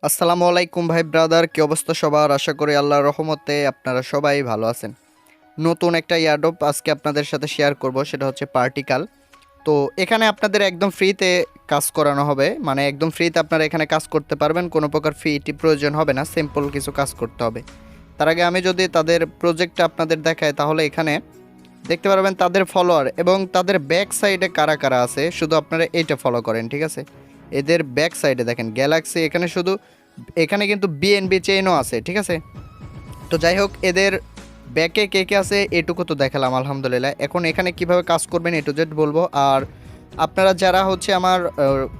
আসসালামু আলাইকুম ভাই ব্রাদার, কি অবস্থা সবার? আশা করি আল্লাহর রহমতে আপনারা সবাই ভালো আছেন। নতুন একটা এয়ারড্রপ আজকে আপনাদের সাথে শেয়ার করব, সেটা হচ্ছে পার্টিকাল। তো এখানে আপনাদের একদম ফ্রিতে কাজ করানো হবে, মানে একদম ফ্রিতে আপনারা এখানে কাজ করতে পারবেন, কোনো প্রকার ফিটি প্রয়োজন হবে না, সিম্পল কিছু কাজ করতে হবে। তার আগে আমি যদি তাদের প্রজেক্টটা আপনাদের দেখাই, তাহলে এখানে দেখতে পারবেন তাদের ফলোয়ার এবং তাদের ব্যাক সাইডে কারা কারা আছে। শুধু আপনারা এইটা ফলো করেন, ঠিক আছে? এদের ব্যাক সাইডে দেখেন গ্যালাক্সি, এখানে শুধু এখানে কিন্তু বিএনবি চেইনও আছে, ঠিক আছে? তো যাই হোক, এদের ব্যাকে কে কে আছে এটুকু তো দেখালাম আলহামদুলিল্লাহ। এখন এখানে কিভাবে কাজ করবেন এ টু জেড বলবো। আর আপনারা যারা হচ্ছে আমার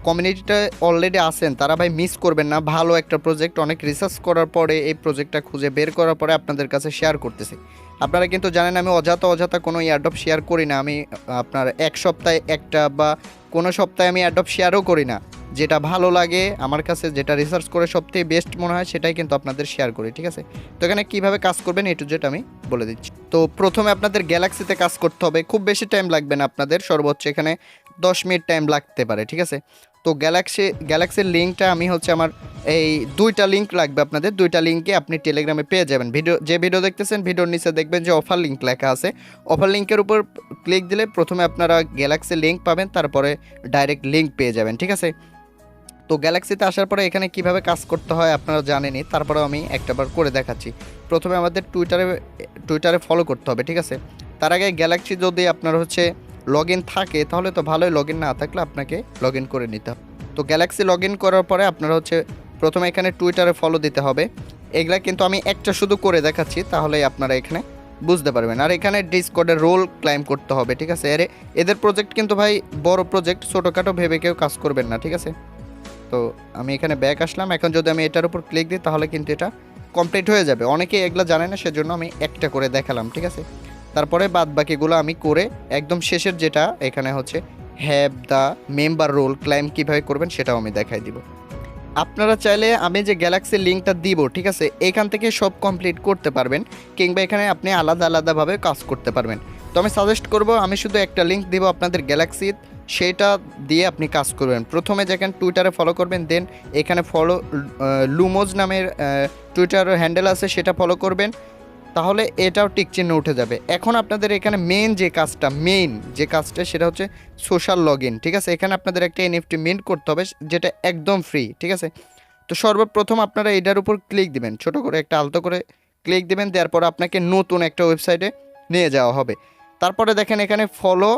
কমিউনিটিতে অলরেডি আছেন, তারা ভাই মিস করবেন না। ভালো একটা প্রজেক্ট, অনেক রিসার্চ করার পরে এই প্রজেক্টটা খুঁজে বের করার পরে আপনাদের কাছে শেয়ার করতেছি। আপনারা কিন্তু জানেন আমি অযথা কোনো এয়ারড্রপ শেয়ার করি না। আমি আপনার এক সপ্তাহে একটা বা কোনো সপ্তাহে আমি এয়ারড্রপ শেয়ারও করি না। যেটা ভালো লাগে আমার কাছে, যেটা রিসার্চ করে সবথেকে বেস্ট মনে হয়, সেটাই কিন্তু আপনাদের শেয়ার করি, ঠিক আছে? তো এখানে কীভাবে কাজ করবেন এ টু জেড আমি বলে দিচ্ছি। তো প্রথমে আপনাদের গ্যালাক্সিতে কাজ করতে হবে, খুব বেশি টাইম লাগবে না আপনাদের, সর্বোচ্চ এখানে 10 মিনিট টাইম লাগতে পারে, ঠিক আছে? তো গ্যালাক্সির লিঙ্কটা আমি হচ্ছে আমার এই দুইটা লিঙ্ক লাগবে আপনাদের, দুইটা লিঙ্কে আপনি টেলিগ্রামে পেয়ে যাবেন। ভিডিও দেখতেছেন, ভিডিওর নিচে দেখবেন যে অফার লিঙ্ক লেখা আছে। অফার লিঙ্কের উপর ক্লিক দিলে প্রথমে আপনারা গ্যালাক্সির লিঙ্ক পাবেন, তারপরে ডাইরেক্ট লিঙ্ক পেয়ে যাবেন, ঠিক আছে? তো গ্যালাক্সিতে আসার পরে এখানে কিভাবে কাজ করতে হয় আপনারা জানেনই, তারপরেও আমি একটাবার করে দেখাচ্ছি। প্রথমে আমাদের টুইটারে ফলো করতে হবে, ঠিক আছে? তার আগে গ্যালাক্সি যদি আপনার হচ্ছে লগ ইন থাকে তাহলে তো ভালোই, লগ ইন না থাকলে আপনাকে লগ ইন করে নিতে হবে। তো গ্যালাক্সি লগ ইন করার পরে আপনারা হচ্ছে প্রথমে এখানে টুইটারে ফলো দিতে হবে। এগুলা কিন্তু আমি একটা শুধু করে দেখাচ্ছি, তাহলেই আপনারা এখানে বুঝতে পারবেন। আর এখানে ডিসকর্ডের রোল ক্লাইম করতে হবে, ঠিক আছে? এদের প্রজেক্ট কিন্তু ভাই বড় প্রজেক্ট, ছোটোখাটো ভেবে কেউ কাজ করবেন না, ঠিক আছে? তো আমি এখানে ব্যাক আসলাম। এখন যদি আমি এটার উপর ক্লিক দিই তাহলে কিন্তু এটা কমপ্লিট হয়ে যাবে। অনেকেই এগুলো জানে না, সেজন্য আমি একটা করে দেখালাম, ঠিক আছে? তারপরে বাদ বাকিগুলো আমি করে একদম শেষের যেটা এখানে হচ্ছে have the member role claim কীভাবে করবেন সেটাও আমি দেখাই দিব। আপনারা চাইলে আমি যে গ্যালাক্সির লিঙ্কটা দিব, ঠিক আছে, এখান থেকে সব কমপ্লিট করতে পারবেন, কিংবা এখানে আপনি আলাদাভাবে কাজ করতে পারবেন। তো আমি সাজেস্ট করব, আমি শুধু একটা লিঙ্ক দিব আপনাদের গ্যালাক্সির, সেটা দিয়ে আপনি কাজ করবেন। প্রথমে যেখানে টুইটারে ফলো করবেন, দেন এখানে ফলো লুমোজ নামের টুইটার হ্যান্ডেল আছে, সেটা ফলো করবেন, তাহলে এটাও টিক চিহ্ন উঠে যাবে। এখন আপনাদের এখানে মেইন যে কাজটা সেটা হচ্ছে সোশ্যাল লগ ইন, ঠিক আছে? এখানে আপনাদের একটা এনএফটি মিন্ট করতে হবে, যেটা একদম ফ্রি, ঠিক আছে? তো সর্বপ্রথম আপনারা এটার উপর ক্লিক দিবেন, ছোট করে একটা আলতো করে ক্লিক দিবেন, দেওয়ার পর আপনাকে নতুন একটা ওয়েবসাইটে নিয়ে যাওয়া হবে। তারপরে দেখেন এখানে ফলো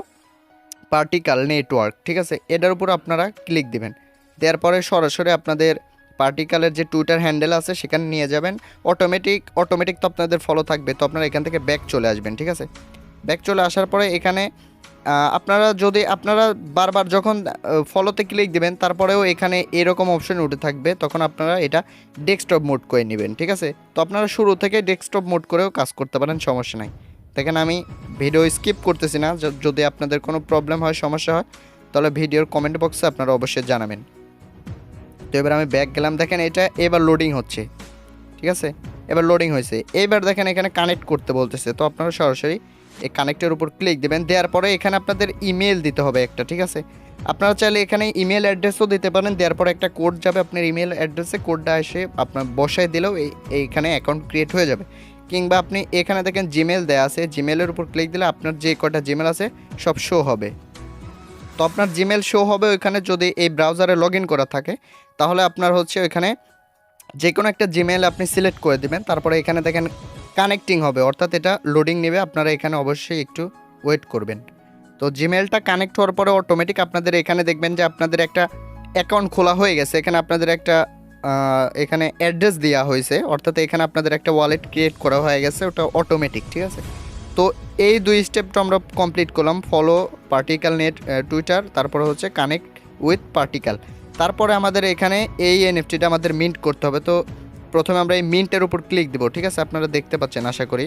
পার্টিকাল নেটওয়ার্ক, ঠিক আছে? এটার উপর আপনারা ক্লিক দিবেন, দেওয়ার পরে সরাসরি আপনাদের পার্টিকালের যে টুইটার হ্যান্ডেল আছে সেখানে নিয়ে যাবেন। অটোমেটিক তো আপনাদের ফলো থাকবে, তো আপনারা এখান থেকে ব্যাক চলে আসবেন, ঠিক আছে? ব্যাক চলে আসার পরে এখানে আপনারা বারবার যখন ফলোতে ক্লিক দিবেন, তারপরেও এখানে এরকম অপশন উঠে থাকবে, তখন আপনারা এটা ডেস্কটপ মোড করে নেবেন, ঠিক আছে? তো আপনারা শুরু থেকে ডেস্কটপ মোড করেও কাজ করতে পারেন, সমস্যা নাই। দেখেন আমি ভিডিও স্কিপ করতেছি না, যদি আপনাদের কোনো প্রবলেম হয়, সমস্যা হয়, তাহলে ভিডিওর কমেন্ট বক্সে আপনারা অবশ্যই জানাবেন। তো এবার আমি ব্যাক গেলাম, দেখেন এটা এবার লোডিং হচ্ছে, ঠিক আছে? এবার লোডিং হয়েছে। এবার দেখেন এখানে কানেক্ট করতে বলতেছে, তো আপনারা সরাসরি এই কানেক্টের উপর ক্লিক দেবেন, দেওয়ার পরে এখানে আপনাদের ইমেল দিতে হবে একটা, ঠিক আছে? আপনারা চাইলে এখানে ইমেল অ্যাড্রেসও দিতে পারেন, দেওয়ার পরে একটা কোড যাবে আপনার ইমেল অ্যাড্রেসে, কোডটা এসে আপনার বসায় দিলেও এইখানে অ্যাকাউন্ট ক্রিয়েট হয়ে যাবে। কিংবা আপনি এখানে দেখেন জিমেল দেওয়া আছে, জিমেলের উপর ক্লিক দিলে আপনার যে কটা জিমেল আছে সব শো হবে। তো আপনার জিমেল শো হবে ওইখানে, যদি এই ব্রাউজারে লগ ইন করা থাকে, তাহলে আপনার হচ্ছে ওইখানে যে কোনো একটা জিমেল আপনি সিলেক্ট করে দেবেন। তারপরে এখানে দেখেন কানেক্টিং হবে, অর্থাৎ এটা লোডিং নেবে, আপনারা এখানে অবশ্যই একটু ওয়েট করবেন। তো জিমেলটা কানেক্ট হওয়ার পরে অটোমেটিক আপনাদের এখানে দেখবেন যে আপনাদের একটা অ্যাকাউন্ট খোলা হয়ে গেছে। এখানে আপনাদের একটা এখানে অ্যাড্রেস দেওয়া হয়েছে, অর্থাৎ এখানে আপনাদের একটা ওয়ালেট ক্রিয়েট করা হয়ে গেছে, ওটা অটোমেটিক, ঠিক আছে? তো এই দুই স্টেপটা আমরা কমপ্লিট করলাম, ফলো পার্টিকাল নেট টুইটার, তারপরে হচ্ছে কানেক্ট উইথ পার্টিকাল। তারপরে আমাদের এখানে এই এনএফটিটা আমাদের মিন্ট করতে হবে। তো প্রথমে আমরা এই মিন্টের উপর ক্লিক দেবো, ঠিক আছে? আপনারা দেখতে পাচ্ছেন আশা করি।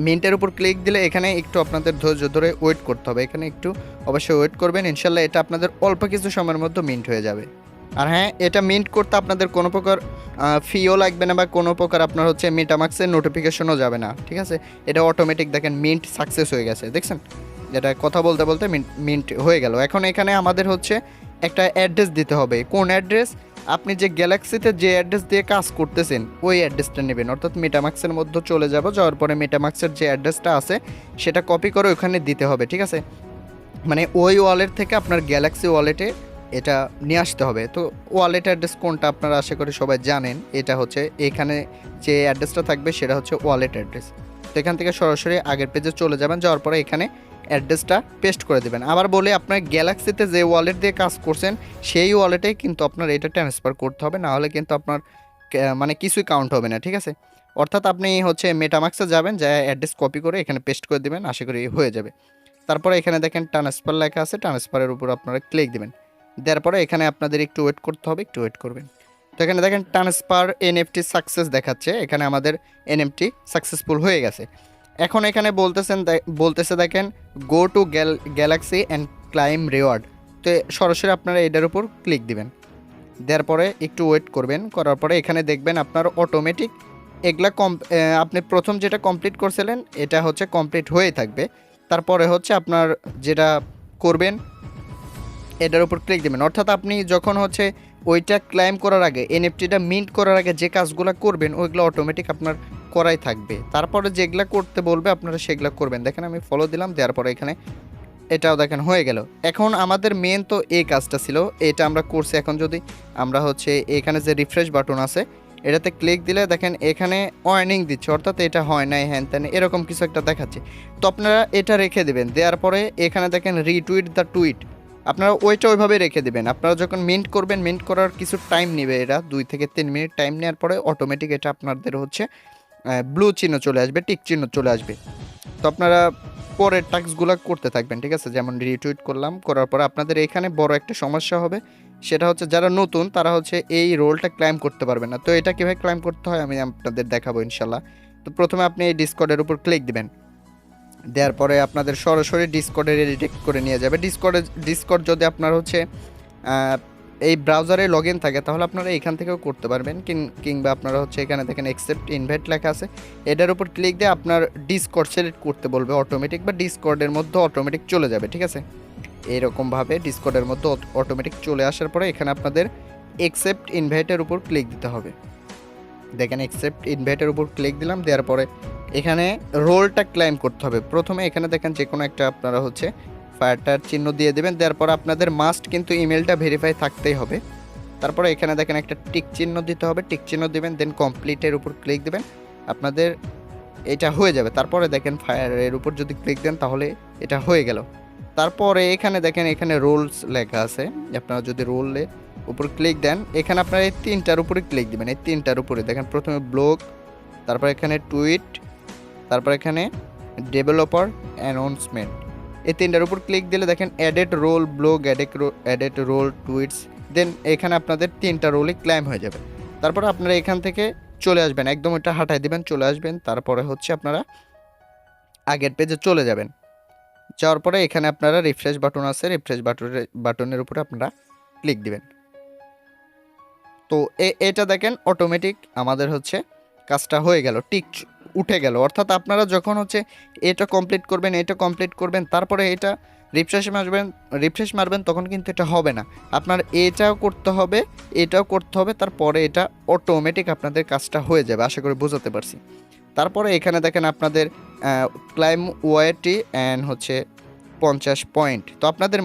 মিন্টের উপর ক্লিক দিলে এখানে একটু আপনাদের ধৈর্য ধরে ওয়েট করতে হবে, এখানে একটু অবশ্যই ওয়েট করবেন, ইনশাল্লাহ এটা আপনাদের অল্প কিছু সময়ের মধ্যে মিন্ট হয়ে যাবে। আর হ্যাঁ, এটা মিন্ট করতে আপনাদের কোনো প্রকার ফিও লাগবে না, বা কোনো প্রকার আপনার হচ্ছে মেটামাক্সের নোটিফিকেশনও যাবে না, ঠিক আছে? এটা অটোমেটিক দেখেন মিন্ট সাকসেস হয়ে গেছে, দেখছেন? যেটা কথা বলতে বলতে মিন্ট হয়ে গেল। এখন এখানে আমাদের হচ্ছে একটা অ্যাড্রেস দিতে হবে। কোন অ্যাড্রেস? আপনি যে গ্যালাক্সিতে যে অ্যাড্রেস দিয়ে কাজ করতেছেন ওই অ্যাড্রেসটা নেবেন, অর্থাৎ মেটামাক্সের মধ্যে চলে যাওয়ার পরে মেটামাক্সের যে অ্যাড্রেসটা আছে সেটা কপি করে ওখানে দিতে হবে, ঠিক আছে? মানে ওই ওয়ালেট থেকে আপনার গ্যালাক্সি ওয়ালেটে এটা নিয়ে আসতে হবে। তো ওয়ালেট অ্যাড্রেস কোনটা আপনারা আশা করি সবাই জানেন, এটা হচ্ছে এখানে যে অ্যাড্রেসটা থাকবে সেটা হচ্ছে ওয়ালেট অ্যাড্রেস। তো এখান থেকে সরাসরি আগের পেজে চলে যাবেন, যাওয়ার পরে এখানে অ্যাড্রেসটা পেস্ট করে দেবেন। আবার বলে আপনার গ্যালাক্সিতে যে ওয়ালেট দিয়ে কাজ করছেন সেই ওয়ালেটেই কিন্তু আপনার এটা ট্রান্সফার করতে হবে, না হলে কিন্তু আপনার মানে কিছুই কাউন্ট হবে না, ঠিক আছে? অর্থাৎ আপনি হচ্ছে মেটামাক্সে যাবেন, যা অ্যাড্রেস কপি করে এখানে পেস্ট করে দেবেন, আশা করি হয়ে যাবে। তারপরে এখানে দেখেন ট্রান্সফার লেখা আছে, ট্রান্সফারের উপর আপনারা ক্লিক দেবেন। দেওয়ার পরে এখানে আপনাদের একটু ওয়েট করতে হবে, একটু ওয়েট করবেন। তো এখানে দেখেন ট্রান্সফার এনএফটি সাকসেস দেখাচ্ছে, এখানে আমাদের এনএফটি সাকসেসফুল হয়ে গেছে। এখন এখানে বলতেছে দেখেন go to Galaxy and climb reward. তো সরাসরি আপনারা এটার উপর ক্লিক দিবেন। দেওয়ার পরে একটু ওয়েট করবেন, করার পরে এখানে দেখবেন আপনার অটোমেটিক এগুলা আপনি প্রথম যেটা কমপ্লিট করছিলেন এটা হচ্ছে কমপ্লিট হয়ে থাকবে। তারপরে হচ্ছে আপনার যেটা করবেন এটার উপর ক্লিক দেবেন, অর্থাৎ আপনি যখন হচ্ছে ওইটা ক্লাইম করার আগে এনএফটিটা মিন্ট করার আগে যে কাজগুলো করবেন ওইগুলো অটোমেটিক আপনার করাই থাকবে। তারপরে যেগুলা করতে বলবে আপনারা সেগুলো করবেন। দেখেন আমি ফলো দিলাম, দেওয়ার পরে এখানে এটাও দেখেন হয়ে গেল। এখন আমাদের মেন তো এই কাজটা ছিল, এটা আমরা করছি। এখন যদি আমরা হচ্ছে এখানে যে রিফ্রেশ বাটন আছে এটাতে ক্লিক দিলে দেখেন এখানে ওয়ার্নিং দিচ্ছে, অর্থাৎ এটা হয় নাই হ্যান ত্যান এরকম কিছু একটা দেখাচ্ছে। তো আপনারা এটা রেখে দেবেন। দেওয়ার পরে এখানে দেখেন রিটুইট দ্য টুইট, আপনারা ওইটা ওইভাবে রেখে দেবেন। আপনারা যখন মিন্ট করবেন, মিন্ট করার কিছু টাইম নেবে, এরা 2 থেকে 3 মিনিট টাইম নেওয়ার পরে অটোমেটিক এটা আপনাদের হচ্ছে ব্লু চিহ্ন চলে আসবে, টিক চিহ্ন চলে আসবে। তো আপনারা পরের টাস্কগুলো করতে থাকবেন, ঠিক আছে? যেমন রিটুইট করলাম, করার পরে আপনাদের এখানে বড় একটা সমস্যা হবে, সেটা হচ্ছে যারা নতুন তারা হচ্ছে এই রোলটা ক্লাইম করতে পারবে না। তো এটা কীভাবে ক্লাইম করতে হয় আমি আপনাদের দেখাবো ইনশাল্লাহ। তো প্রথমে আপনি এই ডিসকর্ডের উপর ক্লিক দিবেন, দেওয়ার পরে আপনাদের সরাসরি ডিসকর্ডে রিডাইরেক্ট করে নিয়ে যাবে। ডিসকর্ড যদি আপনার হচ্ছে এই ব্রাউজারে লগ ইন থাকে তাহলে আপনারা এখান থেকেও করতে পারবেন, কিংবা আপনারা হচ্ছে এখানে দেখেন অ্যাকসেপ্ট ইনভাইট লেখা আছে, এটার উপর ক্লিক দিয়ে আপনার ডিসকর্ড সিলেক্ট করতে বলবে অটোমেটিক, বা ডিসকর্ডের মধ্যে অটোমেটিক চলে যাবে, ঠিক আছে? এইরকমভাবে ডিসকর্ডের মধ্যে অটোমেটিক চলে আসার পরে এখানে আপনাদের অ্যাকসেপ্ট ইনভাইটের উপর ক্লিক দিতে হবে। দেখেন অ্যাকসেপ্ট ইনভাইটের উপর ক্লিক দিলাম, দেওয়ার পরে এখানে রোলটা ক্লাইম করতে হবে। প্রথমে এখানে দেখেন যে কোনো একটা আপনারা হচ্ছে ফায়ারটার চিহ্ন দিয়ে দেবেন, দেওয়ার পর আপনাদের মাস্ট কিন্তু ইমেলটা ভেরিফাই থাকতেই হবে। তারপরে এখানে দেখেন একটা টিক চিহ্ন দিতে হবে, টিক চিহ্ন দেবেন, দেন কমপ্লিটের উপর ক্লিক দেবেন, আপনাদের এটা হয়ে যাবে। তারপরে দেখেন ফায়ারের উপর যদি ক্লিক দেন তাহলে এটা হয়ে গেল। তারপরে এখানে দেখেন এখানে রোলস লেখা আছে, আপনারা যদি রোলের উপর ক্লিক দেন এখানে আপনারা এই 3টার উপরে ক্লিক দিবেন। এই 3টার উপরে দেখেন প্রথমে ব্লগ, তারপর এখানে টুইট, তারপর এখানে ডেভেলপার অ্যানাউন্সমেন্ট, এই 3টার উপর ক্লিক দিলে দেখেন added roll blog, added roll tweets, then এখানে আপনাদের 3টা রোলই ক্লাইম হয়ে যাবে। তারপর আপনারা এখান থেকে চলে আসবেন, একদম এটা হাঁটাই দিবেন, চলে আসবেন। তারপরে হচ্ছে আপনারা আগের পেজে চলে যাবেন, যাওয়ার পরে এখানে আপনারা রিফ্রেশ বাটন আছে, রিফ্রেশ বাটনের উপরে আপনারা ক্লিক দিবেন। তো এটা দেখেন অটোমেটিক আমাদের হচ্ছে কাজটা হয়ে গেল, টিক উঠে গেল। অর্থাৎ আপনারা যখন হচ্ছে এটা কমপ্লিট করবেন, এটা কমপ্লিট করবেন, তারপরে এটা রিফ্রেশ মারবেন তখন কিন্তু এটা হবে না। আপনার এটাও করতে হবে, এটাও করতে হবে, তারপরে এটা অটোমেটিক আপনাদের কাজটা হয়ে যাবে। আশা করি বোঝাতে পারছি। তারপরে এখানে দেখেন আপনাদের ক্লাইম ওয়াইটি অ্যান্ড হচ্ছে 50 পয়েন্ট। তো আপনাদের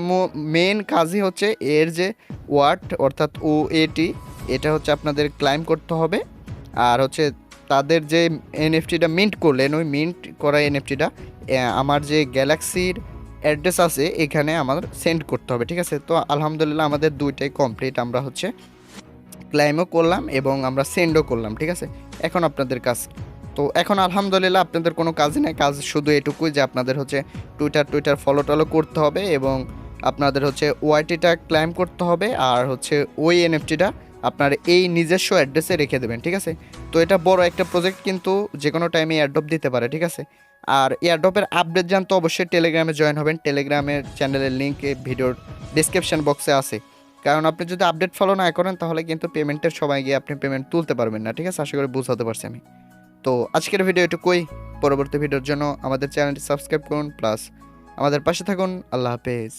মেন কাজই হচ্ছে এর যে ওয়াট অর্থাৎ ওএটি, এটা হচ্ছে আপনাদের ক্লাইম করতে হবে। আর হচ্ছে তাদের যে এনএফটিটা মিন্ট করলেন ওই মিন্ট করা এনএফটিটা আমার যে গ্যালাক্সির অ্যাড্রেস আছে এখানে আমার সেন্ড করতে হবে, ঠিক আছে? তো আলহামদুলিল্লাহ আমাদের দুইটাই কমপ্লিট, আমরা হচ্ছে ক্লাইমও করলাম এবং আমরা সেন্ডও করলাম, ঠিক আছে? এখন আপনাদের কাজ। তো এখন আলহামদুলিল্লাহ আপনাদের কোনো কাজই নেই, কাজ শুধু এটুকুই যে আপনাদের হচ্ছে টুইটার ফলো টলো করতে হবে এবং আপনাদের হচ্ছে ওয়াইটিটা ক্লাইম করতে হবে, আর হচ্ছে ওই এনএফটিটা আপনার এই নিজস্ব অ্যাড্রেসে রেখে দেবেন, ঠিক আছে? তো এটা বড় একটা প্রজেক্ট, কিন্তু যে কোনো টাইমে এয়ারড্রপ দিতে পারে, ঠিক আছে? আর এয়ারড্রপের আপডেট জানতে অবশ্যই টেলিগ্রামে জয়েন হবেন। টেলিগ্রামের চ্যানেলের লিঙ্ক ভিডিওর ডিসক্রিপশন বক্সে আছে। কারণ আপনি যদি আপডেট ফলো না করেন তাহলে কিন্তু পেমেন্টের সময় গিয়ে আপনি পেমেন্ট তুলতে পারবেন না, ঠিক আছে? আশা করি বুঝাতে পারছি আমি। তো আজকের ভিডিও এটুকুই, পরবর্তী ভিডিওর জন্য আমাদের চ্যানেলটি সাবস্ক্রাইব করুন, প্লাস আমাদের পাশে থাকুন। আল্লাহ হাফেজ।